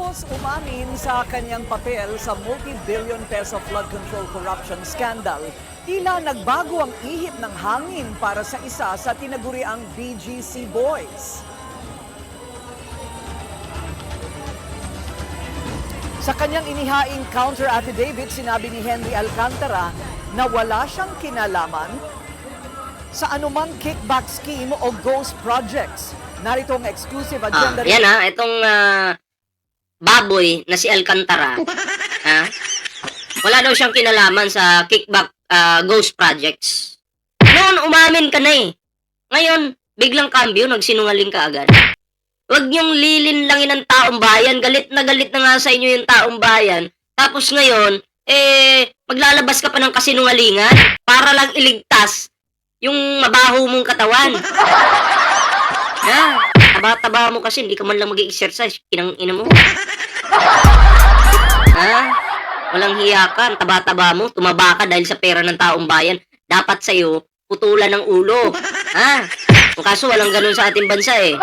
Marcos umamin sa kanyang papel sa multi-billion peso flood control corruption scandal. Tila nagbago ang ihip ng hangin para sa isa sa tinaguriang BGC Boys. Sa kanyang inihaing counter affidavit, sinabi ni Henry Alcantara na wala siyang kinalaman sa anumang kickback scheme o ghost projects. Narito ang exclusive agenda. Yan itong baboy na si Alcantara. Wala daw siyang kinalaman sa kickback ghost projects. Noon umamin ka na eh. Ngayon, biglang kambyo, nagsinungaling ka agad. Huwag niyong lilinlangin ng taong bayan. Galit na nga sa inyo yung taong bayan. Tapos ngayon, maglalabas ka pa ng kasinungalingan para lang iligtas yung mabaho mong katawan. Taba-taba mo kasi, hindi ka man lang mag-i-exercise. Kinang-ina mo. Walang hiya ka. Taba-taba mo. Tumaba ka dahil sa pera ng taong bayan. Dapat sa'yo, putulan ng ulo. Kung kaso, walang ganun sa ating bansa eh.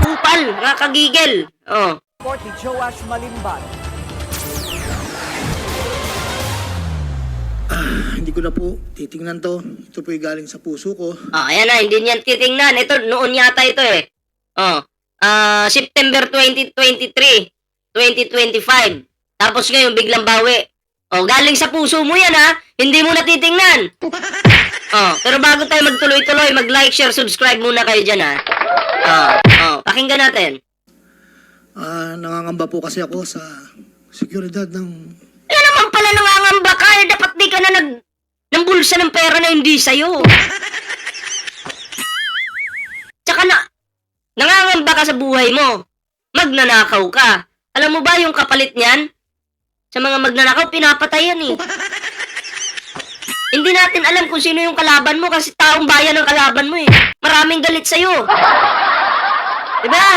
Kupal, nakakagigil. Report ni Joash Malimbal. Hindi ko na po titingnan to. Ito po galing sa puso ko. Ayan na, hindi niyan titingnan. Ito, noon yata ito eh. September 2023, 2025. Tapos ngayon, biglang bawi. Galing sa puso mo yan Hindi mo na titingnan. Pero bago tayo magtuloy-tuloy, mag-like, share, subscribe muna kayo dyan pakinggan natin. Nangangamba po kasi ako sa seguridad ng... Kaya naman pala nangangamba ka, dapat di ka na ng bulsa ng pera na hindi sa'yo. Tsaka nangangamba ka sa buhay mo. Magnanakaw ka. Alam mo ba yung kapalit niyan? Sa mga magnanakaw, pinapatayan eh. Hindi natin alam kung sino yung kalaban mo kasi taong bayan ang kalaban mo eh. Maraming galit sa'yo. Diba?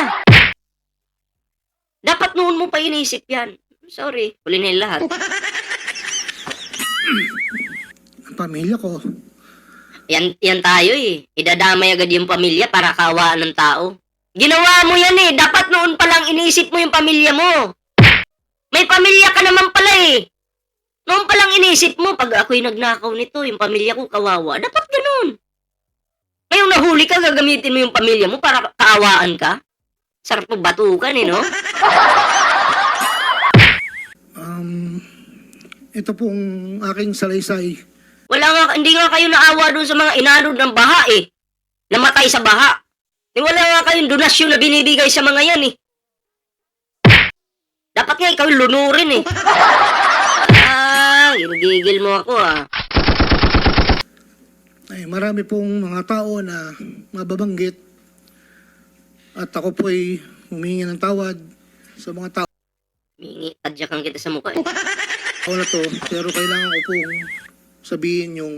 Dapat noon mo pa inisip yan. Sorry, huli na yung lahat. Ang pamilya ko. Yan tayo eh. Idadamay agad yung pamilya para kawaan ng tao. Ginawa mo yan eh. Dapat noon pa lang inisip mo yung pamilya mo. May pamilya ka naman pala eh. Noon pa lang inisip mo, pag ako'y nagnakaw nito, yung pamilya ko kawawa. Dapat ganun. Ngayong nahuli ka, gagamitin mo yung pamilya mo para kaawaan ka. Sarap mo batukan eh, no? Ito pong aking salaysay. Hindi nga kayo naawa doon sa mga inanod ng baha eh. Namatay sa baha. Wala nga kayong donasyon na binibigay sa mga yan eh. Dapat nga ikaw lunurin eh. Ginigil mo ako Ay, marami pong mga tao na mababanggit at ako po ay humingi ng tawad sa mga tao Tadyakan kita sa mukha eh. na to, pero kailangan ko pong sabihin yung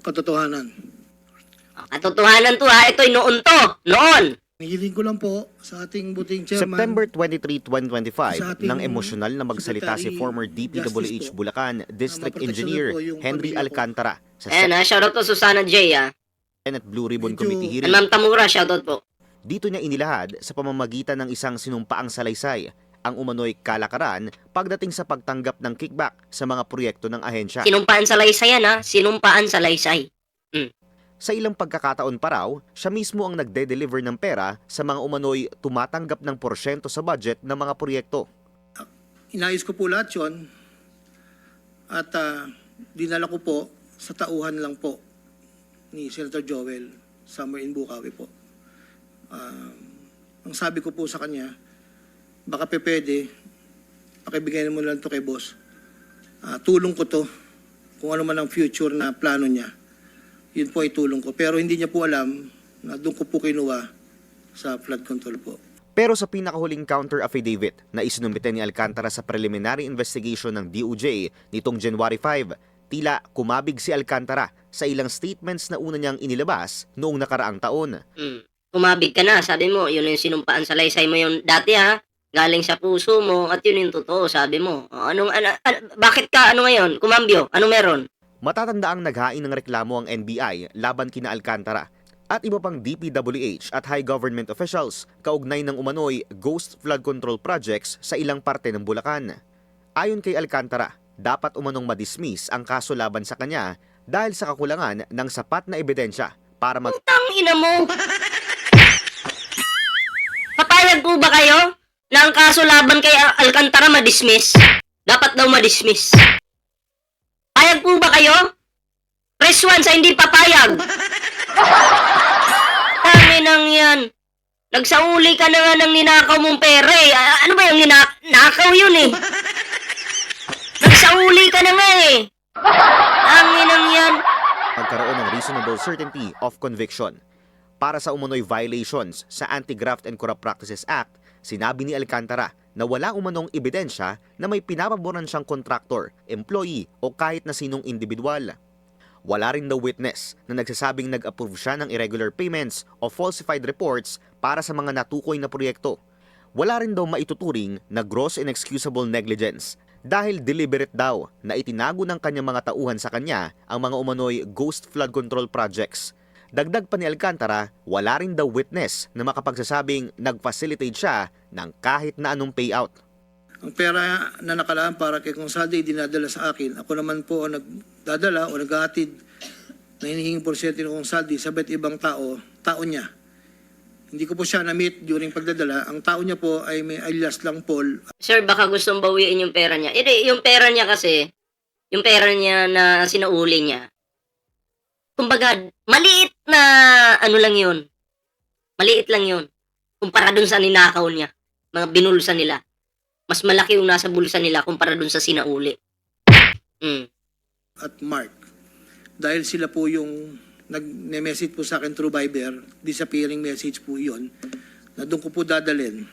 katotohanan. Katotohanan to ito'y noon to. Noon. Hiling ko lang po sa ating buting chairman. September 23, 2025, Sa ating nang emosyonal na magsalita si Secretary former DPWH Justice po, Bulacan District maproteksyonan Engineer po yung Henry pamilya ko. Alcantara sa Shoutout to Susana J Senate Blue Ribbon Medyo- Committee And hearing. Ma'am Tamura, shoutout po. Dito niya inilahad sa pamamagitan ng isang sinumpaang salaysay ang umano'y kalakaran pagdating sa pagtanggap ng kickback sa mga proyekto ng ahensya. Sinumpaan sa laysay yan Sinumpaan sa laysay. Sa ilang pagkakataon pa raw, siya mismo ang nagde-deliver ng pera sa mga umano'y tumatanggap ng porsyento sa budget ng mga proyekto. Inayos ko po lahat yun at dinala ko po sa tauhan lang po ni Senator Joel somewhere in Bukawi po. Ang sabi ko po sa kanya, baka pwede, pakibigay mo lang to kay boss. Tulong ko to kung ano man ang future na plano niya. Yun po ay tulong ko. Pero hindi niya po alam na doon ko po kinuha sa flood control po. Pero sa pinakahuling counter affidavit na isinumite ni Alcantara sa preliminary investigation ng DOJ nitong January 5, tila kumabig si Alcantara sa ilang statements na una niyang inilabas noong nakaraang taon. Kumabig ka na, sabi mo, yun yung sinumpaan sa laysay mo yung dati galing sa puso mo at yun yung totoo, sabi mo. Bakit ka ngayon? Kumambyo, anong meron? Matatandaang naghain ng reklamo ang NBI laban kina Alcantara at iba pang DPWH at high government officials kaugnay ng umano'y ghost flood control projects sa ilang parte ng Bulacan. Ayon kay Alcantara, dapat umanong madismiss ang kaso laban sa kanya dahil sa kakulangan ng sapat na ebidensya para Tang ina mo! Papayag po ba kayo na ang kaso laban kay Alcantara madismiss? Dapat daw madismiss. Payag po ba kayo? Press 1 sa hindi papayag. Tanginang yan. Nagsauli ka na nga ng ninakaw mong pera eh. Ano ba yung ninakaw yun eh? Nagsauli ka na nga eh. Tanginang yan. magkaroon ng reasonable certainty of conviction. Para sa umano'y violations sa Anti-Graft and Corrupt Practices Act, sinabi ni Alcantara na wala umanong ebidensya na may pinapaboran siyang kontraktor, employee o kahit na sinong individual. Wala rin daw witness na nagsasabing nag-approve siya ng irregular payments o falsified reports para sa mga natukoy na proyekto. Wala rin daw maituturing na gross inexcusable negligence dahil deliberate daw na itinago ng kanyang mga tauhan sa kanya ang mga umano'y ghost flood control projects. Dagdag pa ni Alcantara, wala rin daw witness na makapagsasabing nag-facilitate siya ng kahit na anong payout. Ang pera na nakalaan para kay Kong Saldi dinadala sa akin. Ako naman po ang nagdadala o naghahatid na hinihinging porsyento ng Kong Saldi sa iba't ibang tao niya. Hindi ko po siya na-meet during pagdadala. Ang tao niya po ay may alias lang Paul. Sir, baka gustong bawiin yung pera niya. Yung pera niya kasi, yung pera niya na sinauli niya, kumbaga, maliit na ano lang yun. Maliit lang yun. Kumpara dun sa ninakaw niya, mga binulsa nila. Mas malaki yung nasa bulsa nila kumpara dun sa sinauli. At Mark. Dahil sila po yung nag-message po sa akin through Viber, disappearing message po yun, na doon ko po dadalhin.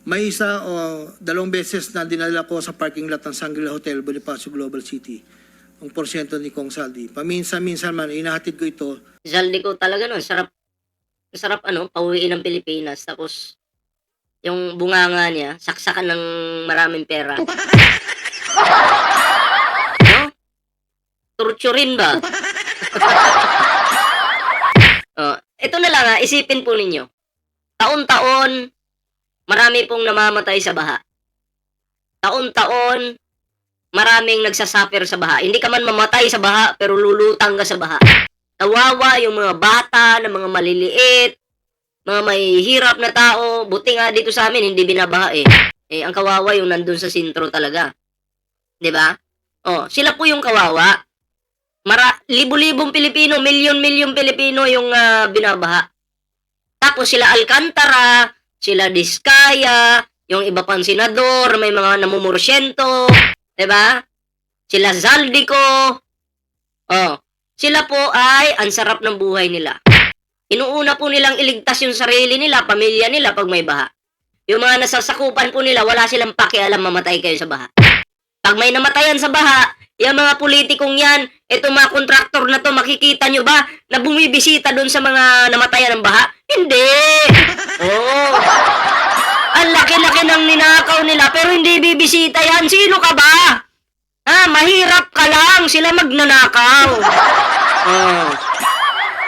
May isa o dalawang beses na dinala ko sa parking lot ng Shangri-La Hotel, Bonifacio Global City, ang porsyento ni Kong Saldi. Paminsan-minsan man, inahatid ko ito. Saldi ko talaga no, sarap pauwiin ng Pilipinas. Tapos, yung bunganga niya, saksakan ng maraming pera. No? Torturin ba? Ito na lang isipin po ninyo. Taon-taon, marami pong namamatay sa baha. Taon-taon, maraming nagsasuffer sa baha. Hindi ka man mamatay sa baha, pero lulutang ka sa baha. Nawawa yung mga bata, na mga maliliit, mga may hirap na tao. Buti nga dito sa amin, hindi binabaha eh. Ang kawawa yung nandun sa sentro talaga. 'Di ba? Sila po yung kawawa. Libo-libong Pilipino, milyon-milyon Pilipino yung binabaha. Tapos sila Alcantara, sila Diskaya, yung iba pang senador, may mga namumursyento, 'di ba? Sila Zaldico. Sila po ay ang sarap ng buhay nila. Inuuna po nilang iligtas yung sarili nila, pamilya nila pag may baha. Yung mga nasasakupan po nila, wala silang pakialam mamatay kayo sa baha. Pag may namatayan sa baha, yung mga politikong yan, itong mga kontraktor na to, makikita nyo ba na bumibisita doon sa mga namatayan ng baha? Hindi! Ang laki-laki ng ninakaw nila, pero hindi bibisita yan. Sino ka ba? Mahirap ka lang, sila magnanakaw.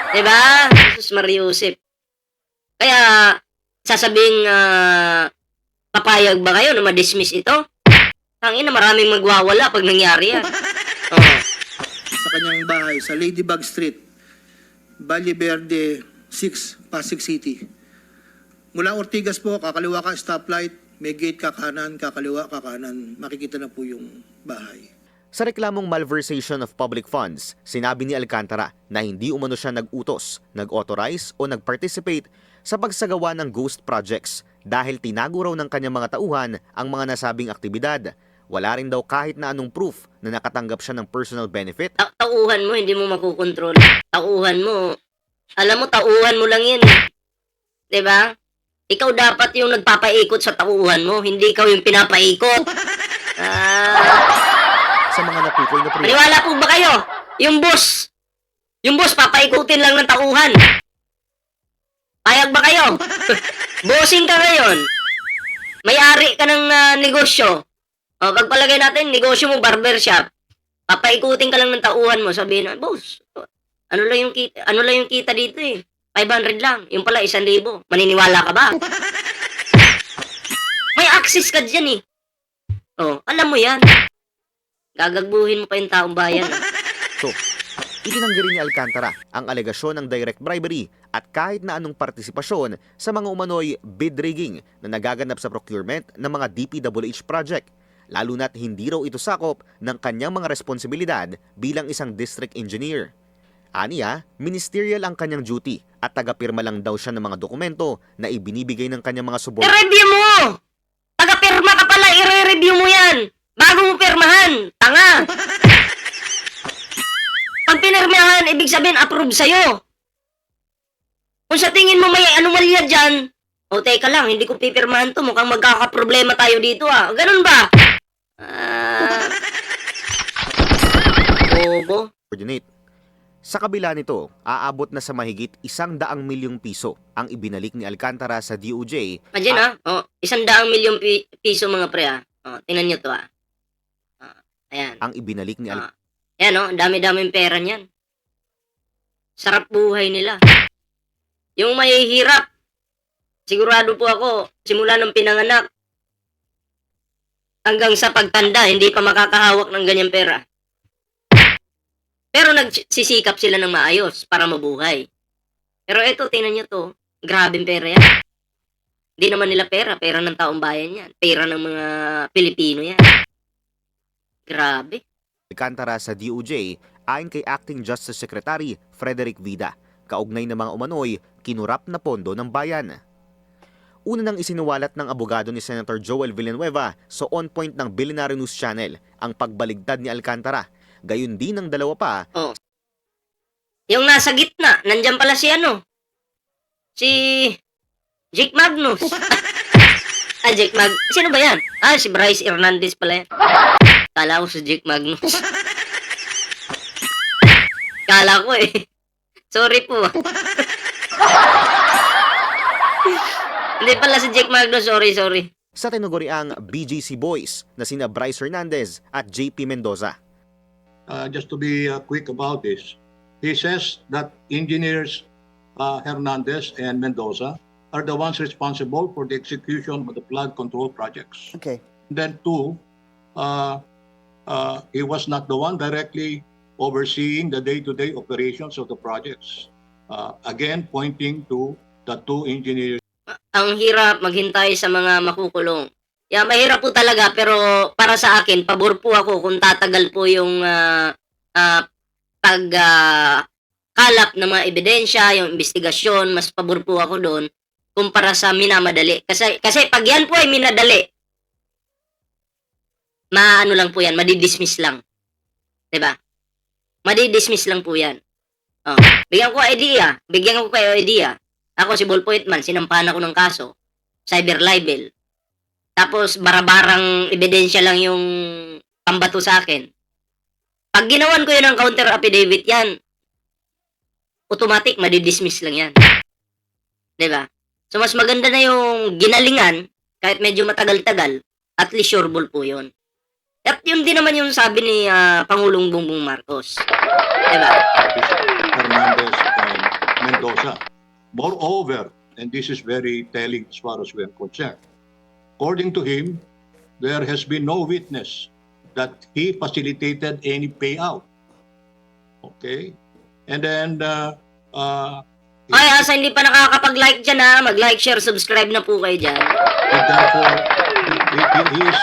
Diba? Jesus Mariusip. Kaya, sasabing, papayag ba kayo na ma-dismiss ito? Tangina, maraming magwawala pag nangyari yan. Sa kanyang bahay, sa Ladybug Street, Valle Verde 6, Pasig City. Mula Ortigas po, kakaliwa ka, stoplight, may gate ka kanan, kakaliwa ka kanan, makikita na po yung bahay. Sa reklamong malversation of public funds, sinabi ni Alcantara na hindi umano siya nag-utos, nag-authorize o nag-participate sa pagsagawa ng ghost projects dahil tinago raw ng kanyang mga tauhan ang mga nasabing aktibidad. Wala rin daw kahit na anong proof na nakatanggap siya ng personal benefit. Tauhan mo, hindi mo makukontrol. Tauhan mo. Alam mo, tauhan mo lang yan. Diba? Ikaw dapat yung nagpapaikot sa tauhan mo, hindi ikaw yung pinapaikot. Sa mga natukoy na proyekto. Maniwala po ba kayo? Yung boss, papaikutin lang ng tauhan. Payag ba kayo? Bossing ka ngayon. May-ari ka ng negosyo. Pagpalagay natin, negosyo mo, barbershop. Papaikutin ka lang ng tauhan mo. Sabihin na, boss, ano lang yung kita dito eh. 500 lang. Yung pala, 1,000. Maniniwala ka ba? May access ka dyan eh. Oh, alam mo yan. Gagagbuhin mo pa yung taong bayan. So, itinanggi rin ni Alcantara ang alegasyon ng direct bribery at kahit na anong partisipasyon sa mga umano'y bid rigging na nagaganap sa procurement ng mga DPWH project, lalo na't hindi raw ito sakop ng kanyang mga responsibilidad bilang isang district engineer. Aniya, ministerial ang kanyang duty at tagapirma lang daw siya ng mga dokumento na ibinibigay ng kanyang mga subordinate. I-review mo! Taga-pirma ka pala, i-review mo yan! Bago mo pirmahan! Tanga! Pag pinirmahan, ibig sabihin approve sa'yo. Kung sa tingin mo may anomalya dyan, o teka lang, hindi ko pipirmahan to, mukhang magkakaproblema tayo dito ah. Ganun ba? Bobo. Sa kabila nito, aabot na sa mahigit 100 milyong piso ang ibinalik ni Alcantara sa DOJ. Imagine oh, 100 milyong piso mga pre ah. Oh, tingnan nyo to ah. Ayan. Ang ibinalik ni Alcantara. Ayan oh, dami-daming pera niyan. Sarap buhay nila. Yung mahihirap, sigurado po ako, simula ng pinanganak, hanggang sa pagtanda, hindi pa makakahawak ng ganyang pera. Pero nagsisikap sila ng maayos para mabuhay. Pero ito, tingnan nyo to. Grabing pera yan. Hindi naman nila pera. Pera ng taong bayan yan. Pera ng mga Pilipino yan. Grabe. Alcantara sa DOJ ayon kay Acting Justice Secretary Frederick Vida, kaugnay ng mga umano'y kinurap na pondo ng bayan. Una nang isinuwalat ng abogado ni Senator Joel Villanueva sa On Point ng Billionaire News Channel ang pagbaligtad ni Alcantara. Gayun din ng dalawa pa. Oh. Yung nasa gitna, nandyan pala si ano? Si Jake Magnus. Jake Sino ba yan? Si Bryce Hernandez pala yan. Kala ko si Jake Magnus. Kala ko eh. Sorry po. Hindi pala si Jake Magnus, sorry. Sa tinuguriang BGC Boys na sina Bryce Hernandez at JP Mendoza. Just to be quick about this, he says that engineers Hernandez and Mendoza are the ones responsible for the execution of the flood control projects. Okay. Then two, he was not the one directly overseeing the day-to-day operations of the projects. Again, pointing to the two engineers. Ang hirap maghintay sa mga makukulong. Yeah, mahirap po talaga, pero para sa akin, pabor po ako kung tatagal po yung kalap ng mga ebidensya, yung investigasyon, mas pabor po ako doon kumpara sa minamadali. Kasi pag yan po ay minadali, maano lang po yan, madidismiss lang. 'Di ba? Madidismiss lang po yan. Oh, bigyan ko kayo idea. Ako si Ballpo Hitman, sinampahan ako ng kaso, cyber libel. Tapos barabarang ebidensya lang yung pambato sa akin. Pag ginawan ko yun ng counter affidavit yan, automatic madidismiss lang yan. 'Di ba? So mas maganda na yung ginalingan, kahit medyo matagal-tagal, at least sureball po yun. At yun din naman yung sabi ni Pangulong Bongbong Marcos. 'Di ba? Hernandez and Mendoza. Moreover, and this is very telling as far as we are concerned, according to him, there has been no witness that he facilitated any payout. Okay? And then, Ay, asa hindi pa nakakapag-like dyan ha, mag-like, share, subscribe na po kayo dyan. and therefore, he is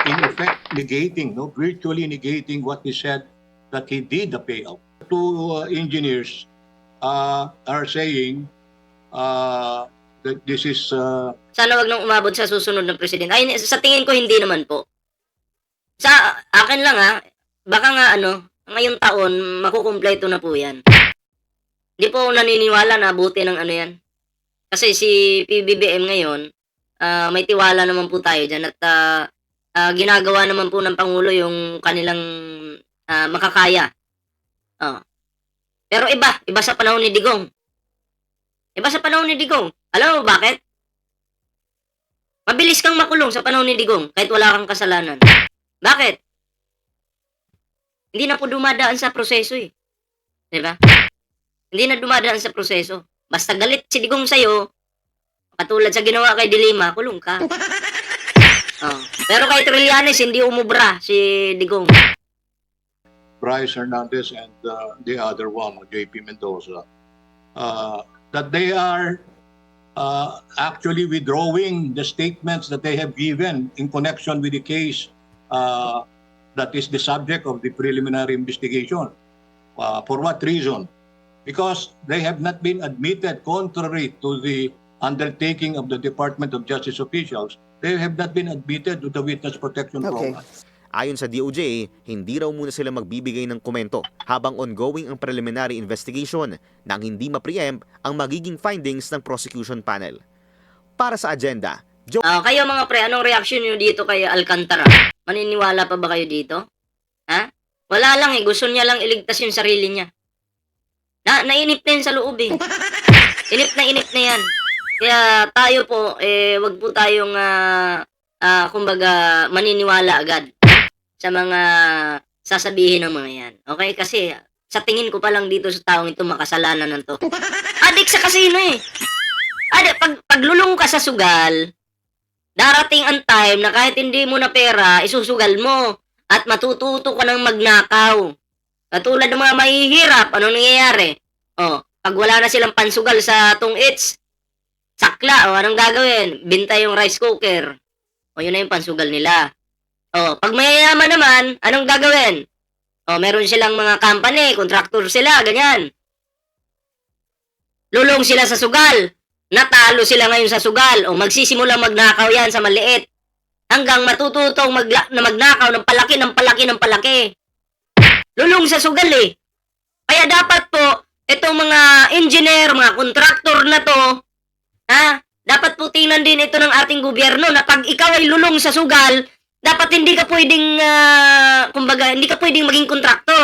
in effect negating, virtually negating what he said that he did the payout. Two engineers are saying that this is Sana wag nang umabot sa susunod ng presidente. Ay, sa tingin ko hindi naman po. Sa akin lang ha, baka nga ngayong taon, makukumpleto na po yan. Hindi po ako naniniwala na abuti ng yan. Kasi si PBBM ngayon, may tiwala naman po tayo dyan at ginagawa naman po ng Pangulo yung kanilang makakaya. Pero iba sa panahon ni Digong. Iba sa panahon ni Digong. Alam mo bakit? Mabilis kang makulong sa panahon ni Digong kahit wala kang kasalanan. Bakit? Hindi na po dumadaan sa proseso eh. Diba? Hindi na dumadaan sa proseso. Basta galit si Digong sa'yo, katulad sa ginawa kay Dilima, kulong ka. Oh. Pero kay Trillanes, hindi umubra si Digong. Bryce Hernandez and the other one, JP Mendoza, that they are actually withdrawing the statements that they have given in connection with the case that is the subject of the preliminary investigation. For what reason? Because they have not been admitted, contrary to the undertaking of the Department of Justice officials, they have not been admitted to the witness protection Okay. program. Ayon sa DOJ, hindi raw muna sila magbibigay ng komento habang ongoing ang preliminary investigation nang hindi ma-preempt ang magiging findings ng prosecution panel. Para sa agenda, Kayo mga pre, anong reaction nyo dito kay Alcantara? Maniniwala pa ba kayo dito? Ha? Wala lang eh, gusto niya lang iligtas yung sarili niya. Nainip na yun sa loob eh. Inip na yan. Kaya tayo po, wag po tayong, kumbaga, maniniwala agad sa mga sasabihin ng mga yan. Okay? Kasi sa tingin ko pa lang dito sa taong ito, makasalanan ng to. Adik sa kasino eh. Paglulong ka sa sugal, darating ang time na kahit hindi mo na pera, isusugal mo at matututo ka ng magnakaw. Katulad ng mga mahihirap, ano nangyayari? Pag wala na silang pansugal sa tungits, sakla, anong gagawin? Binta yung rice cooker. Yun na yung pansugal nila. Pag mayayaman naman, anong gagawin? Meron silang mga company, contractor sila, ganyan. Lulong sila sa sugal. Natalo sila ngayon sa sugal. Magsisimulang magnakaw yan sa maliit. Hanggang matututong magnakaw ng palaki. Lulong sa sugal eh. Kaya dapat po, itong mga engineer, mga contractor na to, dapat po tingnan din ito ng ating gobyerno na pag ikaw ay lulong sa sugal, dapat hindi ka pwedeng, hindi ka pwedeng maging contractor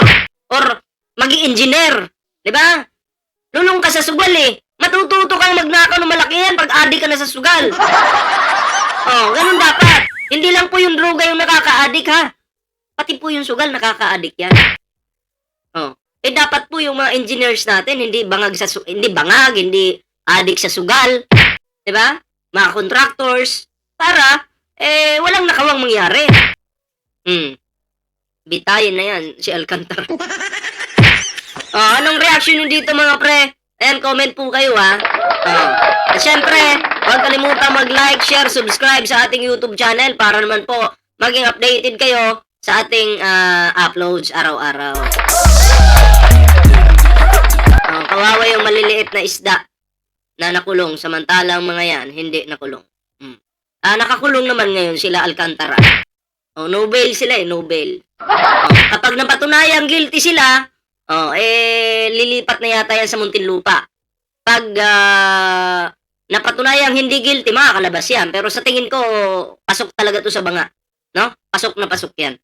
or maging engineer. Diba? Lulong ka sa sugal eh. Matututo kang magnakaw ng malaki yan pag adik ka na sa sugal. Ganun dapat. Hindi lang po yung droga yung nakaka-adik ha. Pati po yung sugal nakaka-adik yan. Dapat po yung mga engineers natin hindi hindi adik sa sugal. 'Di ba? Mga contractors para walang nakawang mangyari. Bitayin na yan si Alcantara. Anong reaction niyo dito mga pre? Ayan, comment po kayo ha. At syempre, huwag kalimutang mag-like, share, subscribe sa ating YouTube channel para naman po maging updated kayo sa ating uploads araw-araw. Kawawa yung maliliit na isda na nakulong, samantalang mga yan hindi nakulong. Nakakulong naman ngayon sila Alcantara. No bail sila no bail. Kapag napatunayang guilty sila, lilipat na yata yan sa Muntinlupa. Pag napatunayang hindi guilty, makakalabas yan. Pero sa tingin ko, pasok talaga to sa banga. No? Pasok na pasok yan.